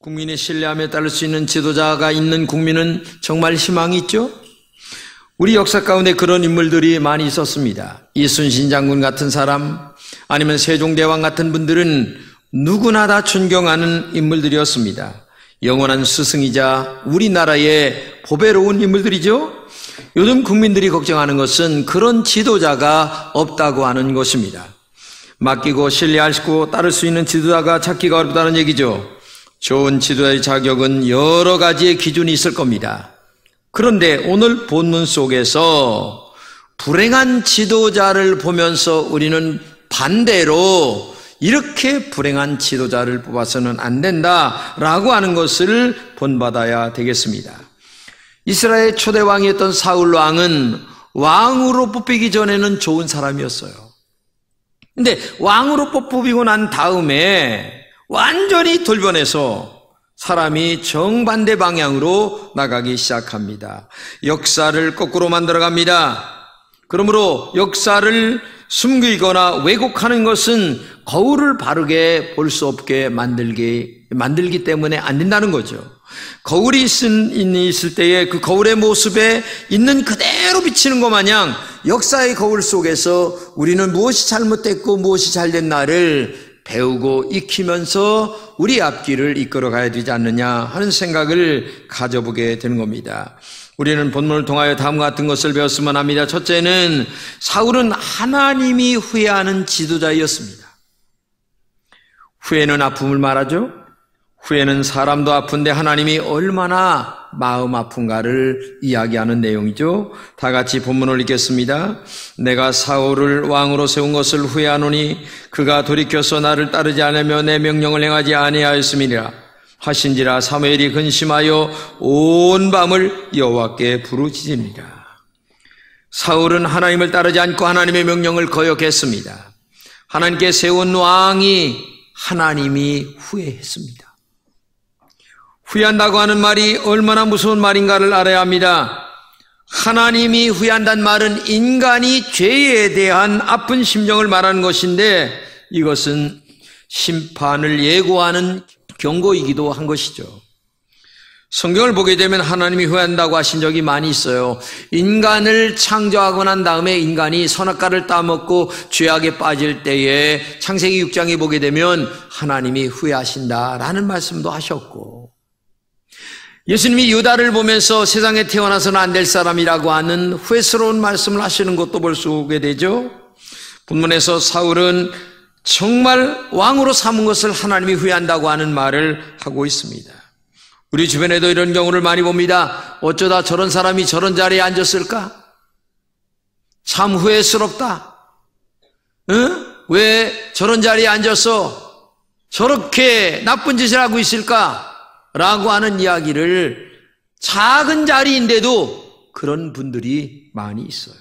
국민이 신뢰하며 따를 수 있는 지도자가 있는 국민은 정말 희망이 있죠? 우리 역사 가운데 그런 인물들이 많이 있었습니다. 이순신 장군 같은 사람, 아니면 세종대왕 같은 분들은 누구나 다 존경하는 인물들이었습니다. 영원한 스승이자 우리나라의 보배로운 인물들이죠. 요즘 국민들이 걱정하는 것은 그런 지도자가 없다고 하는 것입니다. 맡기고 신뢰하시고 따를 수 있는 지도자가 찾기가 어렵다는 얘기죠. 좋은 지도자의 자격은 여러 가지의 기준이 있을 겁니다. 그런데 오늘 본문 속에서 불행한 지도자를 보면서 우리는 반대로 이렇게 불행한 지도자를 뽑아서는 안 된다라고 하는 것을 본받아야 되겠습니다. 이스라엘 초대 왕이었던 사울 왕은 왕으로 뽑히기 전에는 좋은 사람이었어요. 근데 왕으로 뽑히고 난 다음에 완전히 돌변해서 사람이 정반대 방향으로 나가기 시작합니다. 역사를 거꾸로 만들어갑니다. 그러므로 역사를 숨기거나 왜곡하는 것은 거울을 바르게 볼 수 없게 만들기 때문에 안 된다는 거죠. 거울이 있을 때에 그 거울의 모습에 있는 그대로 비치는 것 마냥 역사의 거울 속에서 우리는 무엇이 잘못됐고 무엇이 잘됐나를 배우고 익히면서 우리 앞길을 이끌어가야 되지 않느냐 하는 생각을 가져보게 되는 겁니다. 우리는 본문을 통하여 다음과 같은 것을 배웠으면 합니다. 첫째는 사울은 하나님이 후회하는 지도자였습니다. 후회는 아픔을 말하죠. 후회는 사람도 아픈데 하나님이 얼마나 마음 아픈가를 이야기하는 내용이죠. 다 같이 본문을 읽겠습니다. 내가 사울을 왕으로 세운 것을 후회하노니 그가 돌이켜서 나를 따르지 않으며 내 명령을 행하지 아니하였음이니라 하신지라. 사무엘이 근심하여 온 밤을 여호와께 부르짖으니라. 사울은 하나님을 따르지 않고 하나님의 명령을 거역했습니다. 하나님께 세운 왕이 하나님이 후회했습니다. 후회한다고 하는 말이 얼마나 무서운 말인가를 알아야 합니다. 하나님이 후회한다는 말은 인간이 죄에 대한 아픈 심정을 말하는 것인데 이것은 심판을 예고하는 경고이기도 한 것이죠. 성경을 보게 되면 하나님이 후회한다고 하신 적이 많이 있어요. 인간을 창조하고 난 다음에 인간이 선악과를 따먹고 죄악에 빠질 때에 창세기 6장에 보게 되면 하나님이 후회하신다라는 말씀도 하셨고, 예수님이 유다를 보면서 세상에 태어나서는 안 될 사람이라고 하는 후회스러운 말씀을 하시는 것도 볼 수 있게 되죠. 본문에서 사울은 정말 왕으로 삼은 것을 하나님이 후회한다고 하는 말을 하고 있습니다. 우리 주변에도 이런 경우를 많이 봅니다. 어쩌다 저런 사람이 저런 자리에 앉았을까? 참 후회스럽다. 왜 저런 자리에 앉아서 저렇게 나쁜 짓을 하고 있을까? 라고 하는 이야기를 작은 자리인데도 그런 분들이 많이 있어요.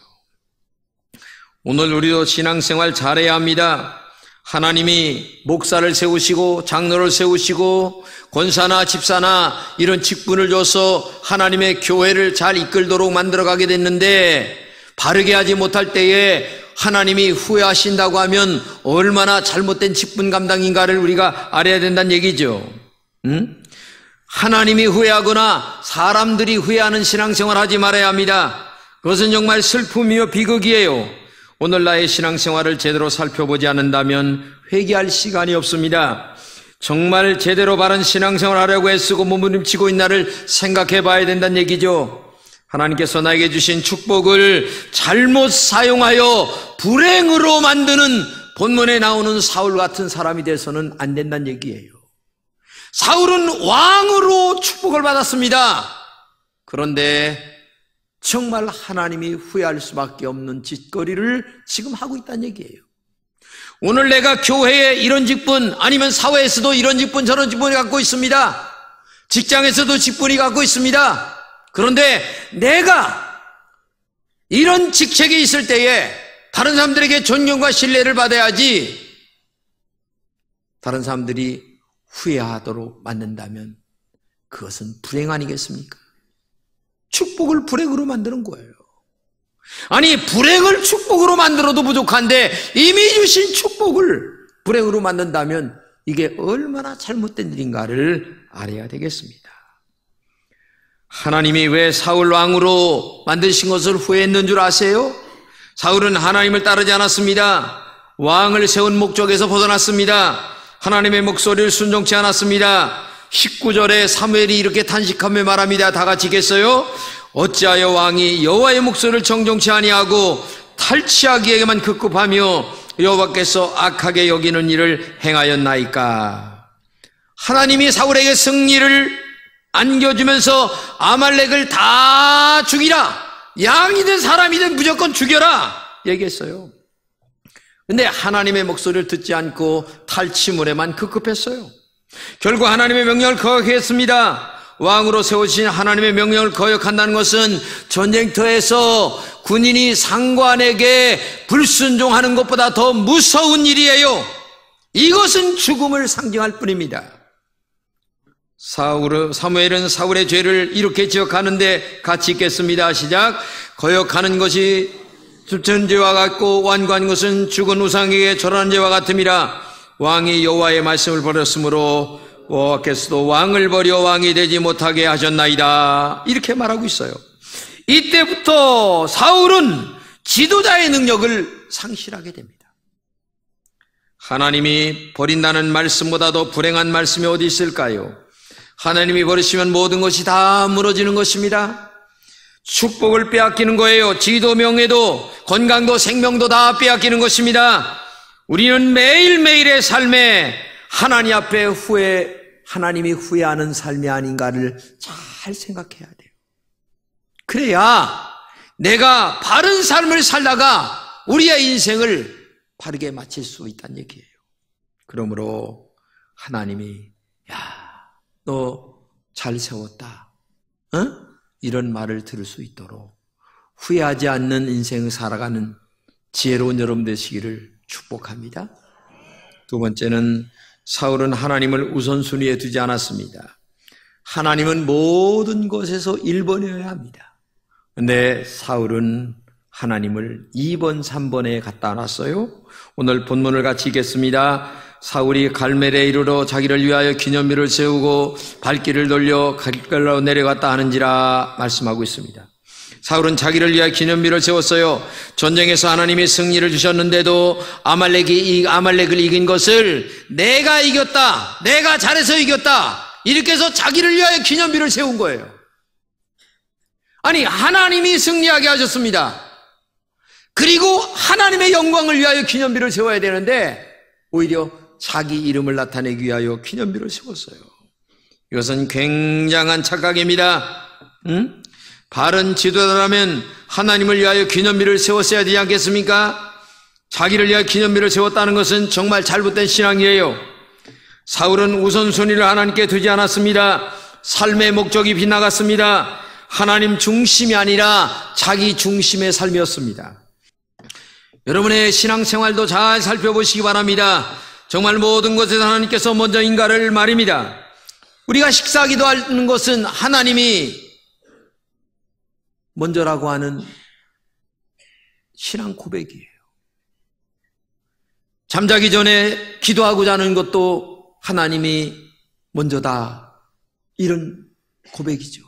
오늘 우리도 신앙생활 잘해야 합니다. 하나님이 목사를 세우시고 장로를 세우시고 권사나 집사나 이런 직분을 줘서 하나님의 교회를 잘 이끌도록 만들어가게 됐는데 바르게 하지 못할 때에 하나님이 후회하신다고 하면 얼마나 잘못된 직분 감당인가를 우리가 알아야 된다는 얘기죠. 하나님이 후회하거나 사람들이 후회하는 신앙생활 하지 말아야 합니다. 그것은 정말 슬픔이요 비극이에요. 오늘 나의 신앙생활을 제대로 살펴보지 않는다면 회개할 시간이 없습니다. 정말 제대로 바른 신앙생활을 하려고 애쓰고 몸부림치고 있나를 생각해 봐야 된다는 얘기죠. 하나님께서 나에게 주신 축복을 잘못 사용하여 불행으로 만드는 본문에 나오는 사울 같은 사람이 돼서는 안 된다는 얘기예요. 사울은 왕으로 축복을 받았습니다. 그런데 정말 하나님이 후회할 수밖에 없는 짓거리를 지금 하고 있다는 얘기예요. 오늘 내가 교회에 이런 직분, 아니면 사회에서도 이런 직분 저런 직분이 갖고 있습니다. 직장에서도 직분이 갖고 있습니다. 그런데 내가 이런 직책에 있을 때에 다른 사람들에게 존경과 신뢰를 받아야지, 다른 사람들이 후회하도록 만든다면 그것은 불행 아니겠습니까? 축복을 불행으로 만드는 거예요. 아니, 불행을 축복으로 만들어도 부족한데 이미 주신 축복을 불행으로 만든다면 이게 얼마나 잘못된 일인가를 알아야 되겠습니다. 하나님이 왜 사울 왕으로 만드신 것을 후회했는 줄 아세요? 사울은 하나님을 따르지 않았습니다. 왕을 세운 목적에서 벗어났습니다. 하나님의 목소리를 순종치 않았습니다. 19절에 사무엘이 이렇게 탄식하며 말합니다. 다 같이 읽겠어요? 어찌하여 왕이 여호와의 목소리를 정정치 아니하고 탈취하기에만 급급하며 여호와께서 악하게 여기는 일을 행하였나이까. 하나님이 사울에게 승리를 안겨주면서 아말렉을 다 죽이라, 양이든 사람이든 무조건 죽여라 얘기했어요. 근데 하나님의 목소리를 듣지 않고 탈취물에만 급급했어요. 결국 하나님의 명령을 거역했습니다. 왕으로 세우신 하나님의 명령을 거역한다는 것은 전쟁터에서 군인이 상관에게 불순종하는 것보다 더 무서운 일이에요. 이것은 죽음을 상징할 뿐입니다. 사무엘은 사울의 죄를 이렇게 지적하는데 같이 읽겠습니다. 시작. 거역하는 것이 전죄와 같고 완고한 것은 죽은 우상에게 절하는 죄와 같음이라. 왕이 여호와의 말씀을 버렸으므로 여호와께서도 왕을 버려 왕이 되지 못하게 하셨나이다. 이렇게 말하고 있어요. 이때부터 사울은 지도자의 능력을 상실하게 됩니다. 하나님이 버린다는 말씀보다도 불행한 말씀이 어디 있을까요? 하나님이 버리시면 모든 것이 다 무너지는 것입니다. 축복을 빼앗기는 거예요. 지도, 명예도, 건강도, 생명도 다 빼앗기는 것입니다. 우리는 매일매일의 삶에 하나님 앞에 하나님이 후회하는 삶이 아닌가를 잘 생각해야 돼요. 그래야 내가 바른 삶을 살다가 우리의 인생을 바르게 마칠 수 있다는 얘기예요. 그러므로 하나님이 너 잘 세웠다, 이런 말을 들을 수 있도록 후회하지 않는 인생을 살아가는 지혜로운 여러분 되시기를 축복합니다. 두 번째는 사울은 하나님을 우선순위에 두지 않았습니다. 하나님은 모든 것에서 1번이어야 합니다. 그런데 사울은 하나님을 2번, 3번에 갖다 놨어요. 오늘 본문을 같이 읽겠습니다. 사울이 갈멜에 이르러 자기를 위하여 기념비를 세우고 발길을 돌려 갈갈로 내려갔다 하는지라 말씀하고 있습니다. 사울은 자기를 위하여 기념비를 세웠어요. 전쟁에서 하나님이 승리를 주셨는데도 아말렉을 이긴 것을 내가 이겼다, 내가 잘해서 이겼다, 이렇게 해서 자기를 위하여 기념비를 세운 거예요. 아니, 하나님이 승리하게 하셨습니다. 그리고 하나님의 영광을 위하여 기념비를 세워야 되는데 오히려 자기 이름을 나타내기 위하여 기념비를 세웠어요. 이것은 굉장한 착각입니다. 바른 지도자라면 하나님을 위하여 기념비를 세웠어야 되지 않겠습니까? 자기를 위하여 기념비를 세웠다는 것은 정말 잘못된 신앙이에요. 사울은 우선순위를 하나님께 두지 않았습니다. 삶의 목적이 빗나갔습니다. 하나님 중심이 아니라 자기 중심의 삶이었습니다. 여러분의 신앙생활도 잘 살펴보시기 바랍니다. 정말 모든 것에서 하나님께서 먼저 인가를 말입니다. 우리가 식사하기도 하는 것은 하나님이 먼저라고 하는 신앙 고백이에요. 잠자기 전에 기도하고 자는 것도 하나님이 먼저다, 이런 고백이죠.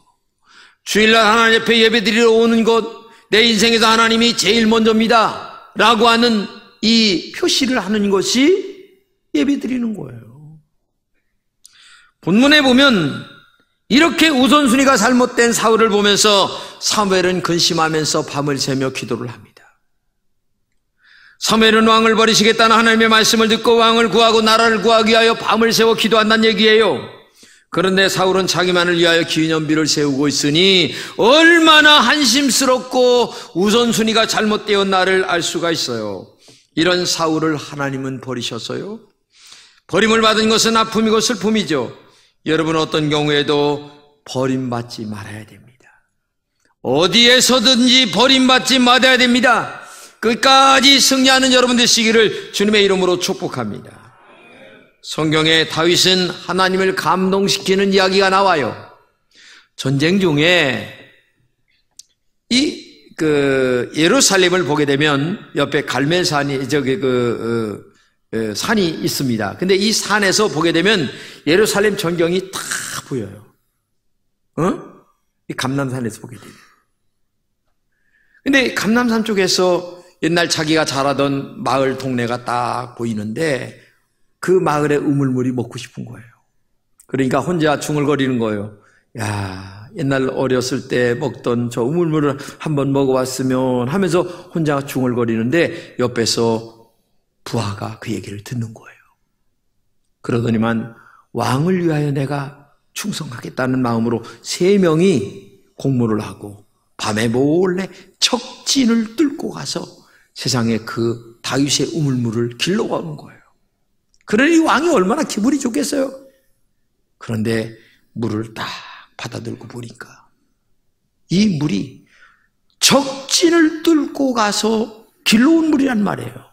주일날 하나님 옆에 예배드리러 오는 것, 내 인생에서 하나님이 제일 먼저입니다 라고 하는 이 표시를 하는 것이 예배드리는 거예요. 본문에 보면 이렇게 우선순위가 잘못된 사울을 보면서 사무엘은 근심하면서 밤을 새며 기도를 합니다. 사무엘은 왕을 버리시겠다는 하나님의 말씀을 듣고 왕을 구하고 나라를 구하기 위하여 밤을 새워 기도한다는 얘기예요. 그런데 사울은 자기만을 위하여 기념비를 세우고 있으니 얼마나 한심스럽고 우선순위가 잘못되었나를 알 수가 있어요. 이런 사울을 하나님은 버리셨어요. 버림을 받은 것은 아픔이고 슬픔이죠. 여러분은 어떤 경우에도 버림받지 말아야 됩니다. 어디에서든지 버림받지 말아야 됩니다. 끝까지 승리하는 여러분 되시기를 주님의 이름으로 축복합니다. 성경에 다윗은 하나님을 감동시키는 이야기가 나와요. 전쟁 중에 예루살렘을 보게 되면 옆에 갈멜산이 산이 있습니다. 근데 이 산에서 보게 되면 예루살렘 전경이 다 보여요. 이 감람산에서 보게 되면. 근데 감람산 쪽에서 옛날 자기가 자라던 마을 동네가 딱 보이는데 그 마을의 우물물이 먹고 싶은 거예요. 그러니까 혼자 중얼거리는 거예요. 야, 옛날 어렸을 때 먹던 저 우물물을 한번 먹어봤으면 하면서 혼자 중얼거리는데 옆에서 부하가 그 얘기를 듣는 거예요. 그러더니만 왕을 위하여 내가 충성하겠다는 마음으로 3명이 공모를 하고 밤에 몰래 척진을 뚫고 가서 세상에 그 다윗의 우물물을 길러오는 거예요. 그러니 왕이 얼마나 기분이 좋겠어요. 그런데 물을 딱 받아들고 보니까 이 물이 적진을 뚫고 가서 길러온 물이란 말이에요.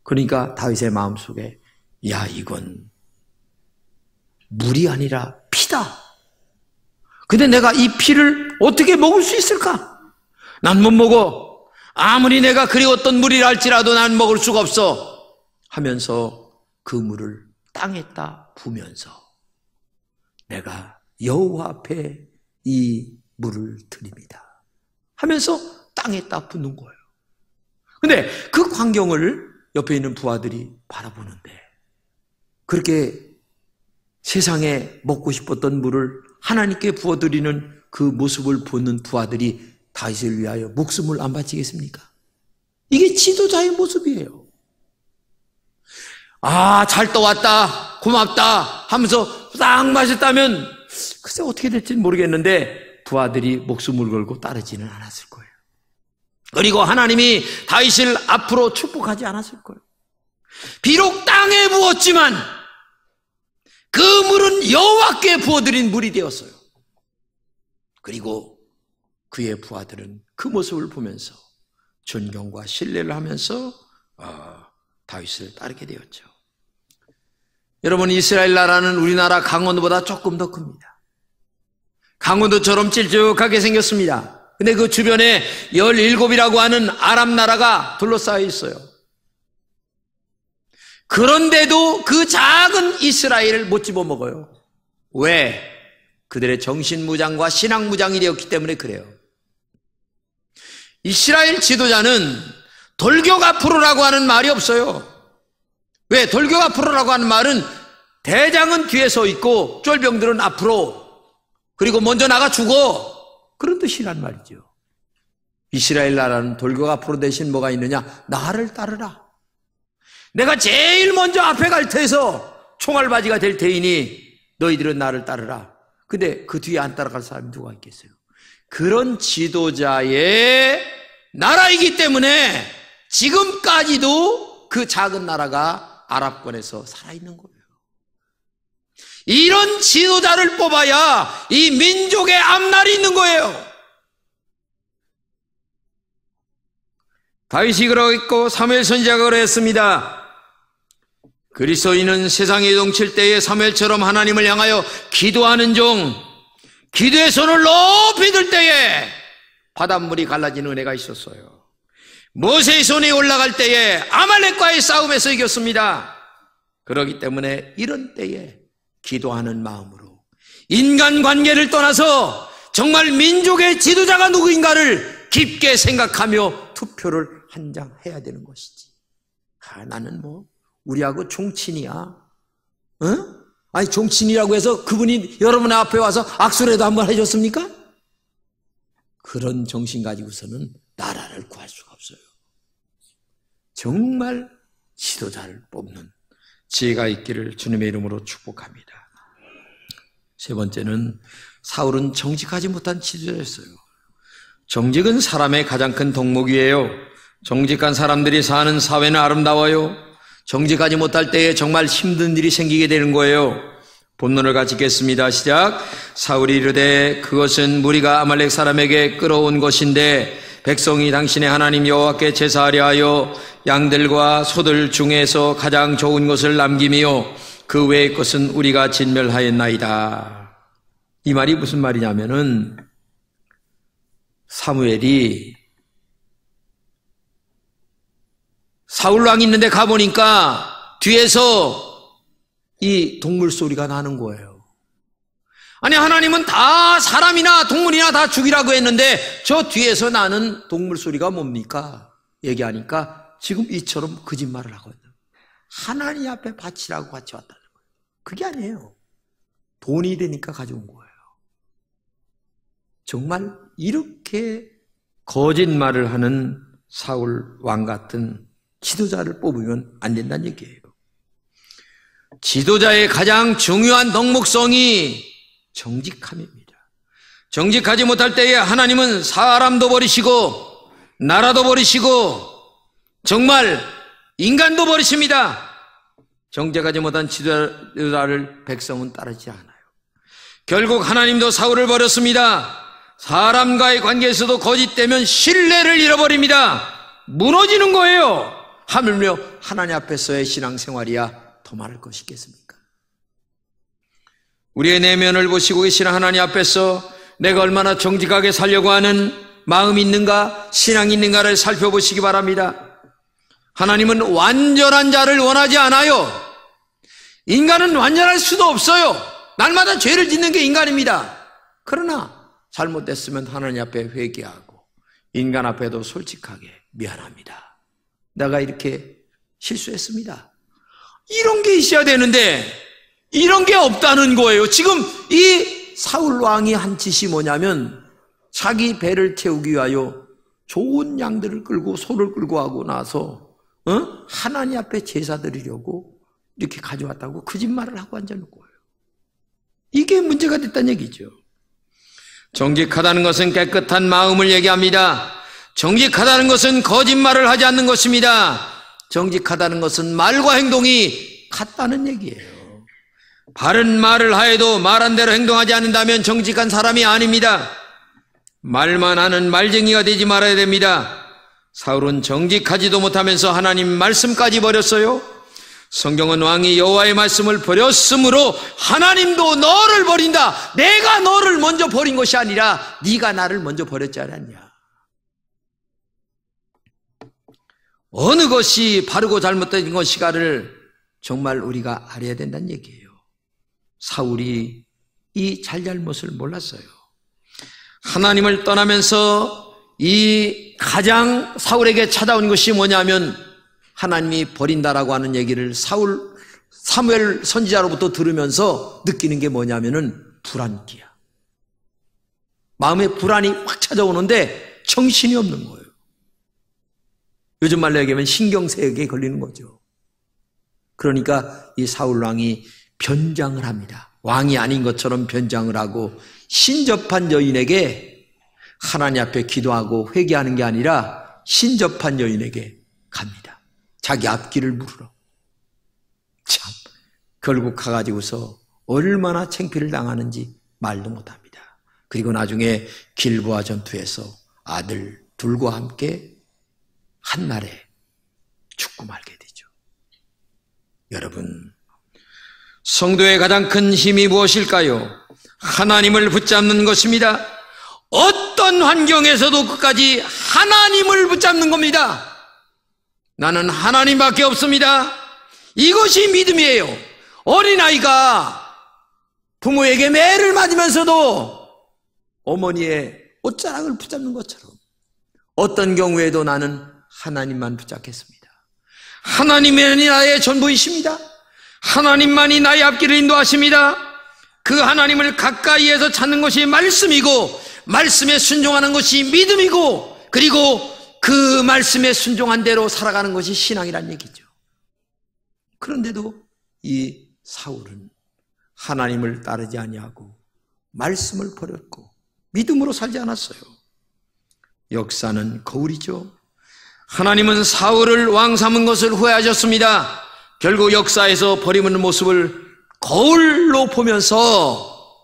그러니까 다윗의 마음속에 야, 이건 물이 아니라 피다. 근데 내가 이 피를 어떻게 먹을 수 있을까? 난 못 먹어. 아무리 내가 그리웠던 물이라 할지라도 난 먹을 수가 없어. 하면서 그 물을 땅에다 부면서 내가 여호와 앞에 이 물을 드립니다 하면서 땅에다 붓는 거예요. 근데 그 광경을 옆에 있는 부하들이 바라보는데 그렇게 세상에 먹고 싶었던 물을 하나님께 부어드리는 그 모습을 보는 부하들이 다윗을 위하여 목숨을 안 바치겠습니까? 이게 지도자의 모습이에요. 아, 잘 떠왔다, 고맙다 하면서 딱 마셨다면 글쎄 어떻게 될지는 모르겠는데 부하들이 목숨을 걸고 따르지는 않았을 거예요. 그리고 하나님이 다윗을 앞으로 축복하지 않았을 거예요. 비록 땅에 부었지만 그 물은 여호와께 부어드린 물이 되었어요. 그리고 그의 부하들은 그 모습을 보면서 존경과 신뢰를 하면서 다윗을 따르게 되었죠. 여러분, 이스라엘 나라는 우리나라 강원도보다 조금 더 큽니다. 강원도처럼 찔쭉하게 생겼습니다. 근데 그 주변에 17이라고 하는 아람 나라가 둘러싸여 있어요. 그런데도 그 작은 이스라엘을 못 집어먹어요. 왜? 그들의 정신무장과 신앙무장이 되었기 때문에 그래요. 이스라엘 지도자는 돌격 앞으로라고 하는 말이 없어요. 왜? 돌격 앞으로라고 하는 말은 대장은 뒤에 서 있고 쫄병들은 앞으로, 그리고 먼저 나가 죽어, 그런 뜻이란 말이죠. 이스라엘 나라는 돌격 앞으로 대신 뭐가 있느냐? 나를 따르라. 내가 제일 먼저 앞에 갈 테서 총알바지가 될 테이니 너희들은 나를 따르라. 근데 그 뒤에 안 따라갈 사람이 누가 있겠어요? 그런 지도자의 나라이기 때문에 지금까지도 그 작은 나라가 아랍권에서 살아있는 거예요. 이런 지도자를 뽑아야 이 민족의 앞날이 있는 거예요. 다윗이 그러했고 사무엘 선지자가 그랬습니다. 그리스도인은 세상에 동칠 때에 사무엘처럼 하나님을 향하여 기도하는 종, 기도의 손을 높이 들 때에 바닷물이 갈라지는 은혜가 있었어요. 모세의 손이 올라갈 때에 아말렉과의 싸움에서 이겼습니다. 그렇기 때문에 이런 때에 기도하는 마음으로 인간관계를 떠나서 정말 민족의 지도자가 누구인가를 깊게 생각하며 투표를 한 장 해야 되는 것이지. 나는 우리하고 종친이야. 아니, 종친이라고 해서 그분이 여러분 앞에 와서 악수라도 한번 해줬습니까? 그런 정신 가지고서는 나라를 구할 수가 없어요. 정말 지도자를 뽑는 지혜가 있기를 주님의 이름으로 축복합니다. 세 번째는 사울은 정직하지 못한 지도자였어요. 정직은 사람의 가장 큰 덕목이에요. 정직한 사람들이 사는 사회는 아름다워요. 정직하지 못할 때에 정말 힘든 일이 생기게 되는 거예요. 본문을 같이 읽겠습니다. 시작. 사울이 이르되 그것은 무리가 아말렉 사람에게 끌어온 것인데 백성이 당신의 하나님 여호와께 제사하려 하여 양들과 소들 중에서 가장 좋은 것을 남기며 그 외의 것은 우리가 진멸하였나이다. 이 말이 무슨 말이냐면은 사무엘이 사울 왕이 있는데 가보니까 뒤에서 이 동물 소리가 나는 거예요. 아니, 하나님은 다 사람이나 동물이나 다 죽이라고 했는데 저 뒤에서 나는 동물 소리가 뭡니까? 얘기하니까 지금 이처럼 거짓말을 하거든요. 하나님 앞에 바치라고 같이 왔다는 거예요. 그게 아니에요. 돈이 되니까 가져온 거예요. 정말 이렇게 거짓말을 하는 사울 왕 같은 지도자를 뽑으면 안 된다는 얘기예요. 지도자의 가장 중요한 덕목성이 정직함입니다. 정직하지 못할 때에 하나님은 사람도 버리시고 나라도 버리시고 정말 인간도 버리십니다. 정직하지 못한 지도자를 백성은 따르지 않아요. 결국 하나님도 사울을 버렸습니다. 사람과의 관계에서도 거짓되면 신뢰를 잃어버립니다. 무너지는 거예요. 하물며 하나님 앞에서의 신앙생활이야 더 많을 것이 있겠습니까? 우리의 내면을 보시고 계시는 하나님 앞에서 내가 얼마나 정직하게 살려고 하는 마음이 있는가, 신앙이 있는가를 살펴보시기 바랍니다. 하나님은 완전한 자를 원하지 않아요. 인간은 완전할 수도 없어요. 날마다 죄를 짓는 게 인간입니다. 그러나 잘못됐으면 하나님 앞에 회개하고 인간 앞에도 솔직하게 미안합니다. 내가 이렇게 실수했습니다. 이런 게 있어야 되는데 이런 게 없다는 거예요. 지금 이 사울 왕이 한 짓이 뭐냐면 자기 배를 태우기 위하여 좋은 양들을 끌고 소를 끌고 하고 나서 하나님 앞에 제사 드리려고 이렇게 가져왔다고 거짓말을 하고 앉아놓은 거예요. 이게 문제가 됐다는 얘기죠. 정직하다는 것은 깨끗한 마음을 얘기합니다. 정직하다는 것은 거짓말을 하지 않는 것입니다. 정직하다는 것은 말과 행동이 같다는 얘기예요. 바른 말을 하여도 말한 대로 행동하지 않는다면 정직한 사람이 아닙니다. 말만 하는 말쟁이가 되지 말아야 됩니다. 사울은 정직하지도 못하면서 하나님 말씀까지 버렸어요. 성경은 왕이 여호와의 말씀을 버렸으므로 하나님도 너를 버린다. 내가 너를 먼저 버린 것이 아니라 네가 나를 먼저 버렸지 않았냐. 어느 것이 바르고 잘못된 것인가를 정말 우리가 알아야 된다는 얘기예요. 사울이 이 잘잘못을 몰랐어요. 하나님을 떠나면서 이 가장 사울에게 찾아온 것이 뭐냐면 하나님이 버린다라고 하는 얘기를 사무엘 선지자로부터 들으면서 느끼는 게 뭐냐면은 불안기야. 마음에 불안이 확 찾아오는데 정신이 없는 거예요. 요즘 말로 얘기하면 신경쇠약에 걸리는 거죠. 그러니까 이 사울 왕이 변장을 합니다. 왕이 아닌 것처럼 변장을 하고 신접한 여인에게 하나님 앞에 기도하고 회개하는 게 아니라 신접한 여인에게 갑니다. 자기 앞길을 물으러. 참, 결국 가가지고서 얼마나 창피를 당하는지 말도 못합니다. 그리고 나중에 길보아 전투에서 아들 둘과 함께 한날에 죽고 말게 되죠. 여러분, 성도의 가장 큰 힘이 무엇일까요? 하나님을 붙잡는 것입니다. 어떤 환경에서도 끝까지 하나님을 붙잡는 겁니다. 나는 하나님밖에 없습니다. 이것이 믿음이에요. 어린아이가 부모에게 매를 맞으면서도 어머니의 옷자락을 붙잡는 것처럼 어떤 경우에도 나는 하나님만 붙잡겠습니다. 하나님만이 나의 전부이십니다. 하나님만이 나의 앞길을 인도하십니다. 그 하나님을 가까이에서 찾는 것이 말씀이고 말씀에 순종하는 것이 믿음이고 그리고 그 말씀에 순종한 대로 살아가는 것이 신앙이란 얘기죠. 그런데도 이 사울은 하나님을 따르지 아니하고 말씀을 버렸고 믿음으로 살지 않았어요. 역사는 거울이죠. 하나님은 사울을 왕 삼은 것을 후회하셨습니다. 결국 역사에서 버리는 모습을 거울로 보면서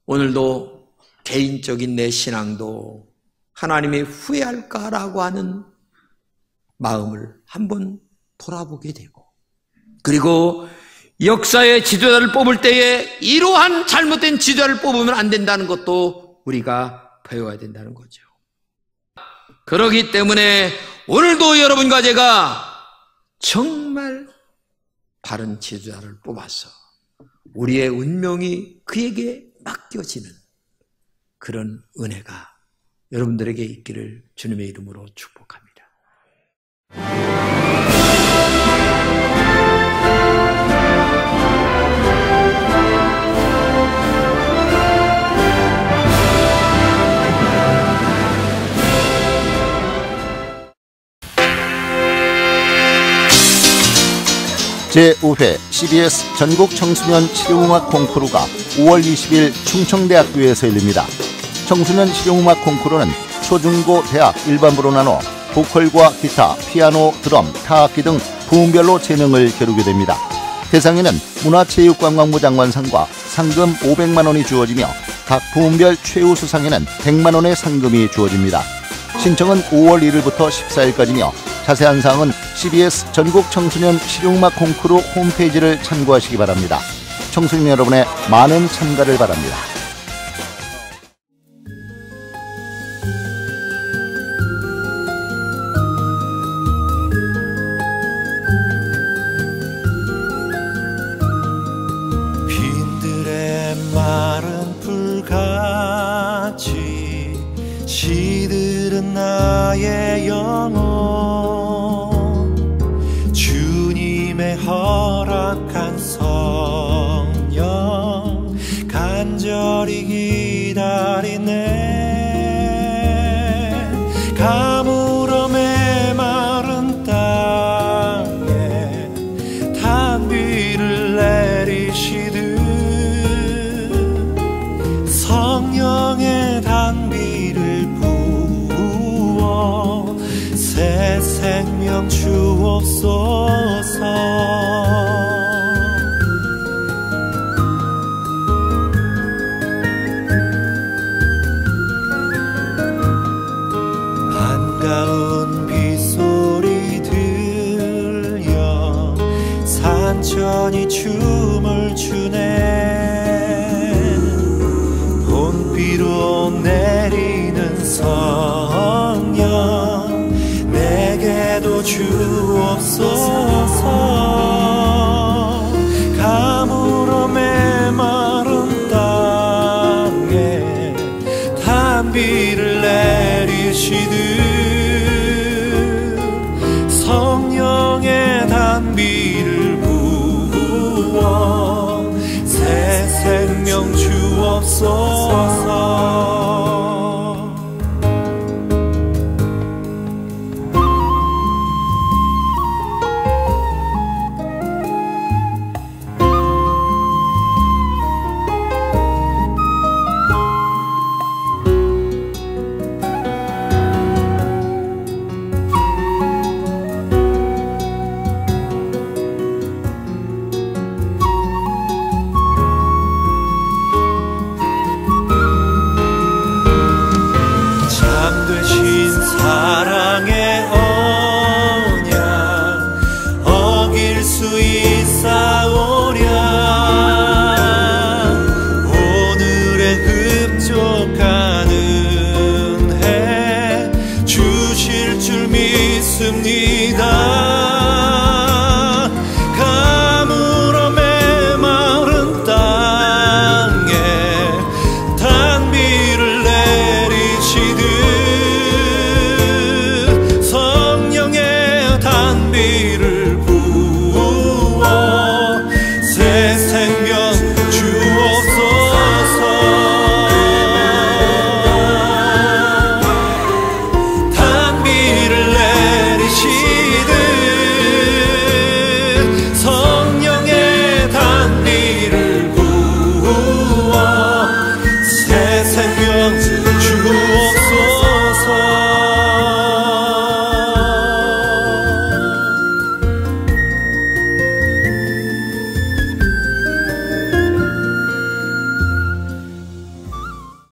오늘도 개인적인 내 신앙도 하나님이 후회할까라고 하는 마음을 한번 돌아보게 되고 그리고 역사의 지도자를 뽑을 때에 이러한 잘못된 지도자를 뽑으면 안 된다는 것도 우리가 배워야 된다는 거죠. 그렇기 때문에 오늘도 여러분과 제가 정말 바른 지도자를 뽑아서 우리의 운명이 그에게 맡겨지는 그런 은혜가 여러분들에게 있기를 주님의 이름으로 축복합니다. 제5회 CBS 전국 청소년 실용음악 콩쿠르가 5월 20일 충청대학교에서 열립니다. 청소년 실용음악 콩쿠르는 초중고 대학 일반부로 나눠 보컬과 기타, 피아노, 드럼, 타악기 등 부문별로 재능을 겨루게 됩니다. 대상에는 문화체육관광부 장관상과 상금 500만 원이 주어지며 각 부문별 최우수상에는 100만 원의 상금이 주어집니다. 신청은 5월 1일부터 14일까지며 자세한 사항은 CBS 전국 청소년 실용음악 콩쿠르 홈페이지를 참고하시기 바랍니다. 청소년 여러분의 많은 참가를 바랍니다. 빈들의 마른 풀같이 시들은 나의 영혼, 주님의 허락한 성령 간절히 기다리네. 가물어 메마른 땅에 단비를 내리시듯 성령의 단비를 부어 새 생명 주옵소서. 반가운 빗소리 들려 산천이 춤을 추네. 봄비로 내리는 성령 내게도 주옵소서.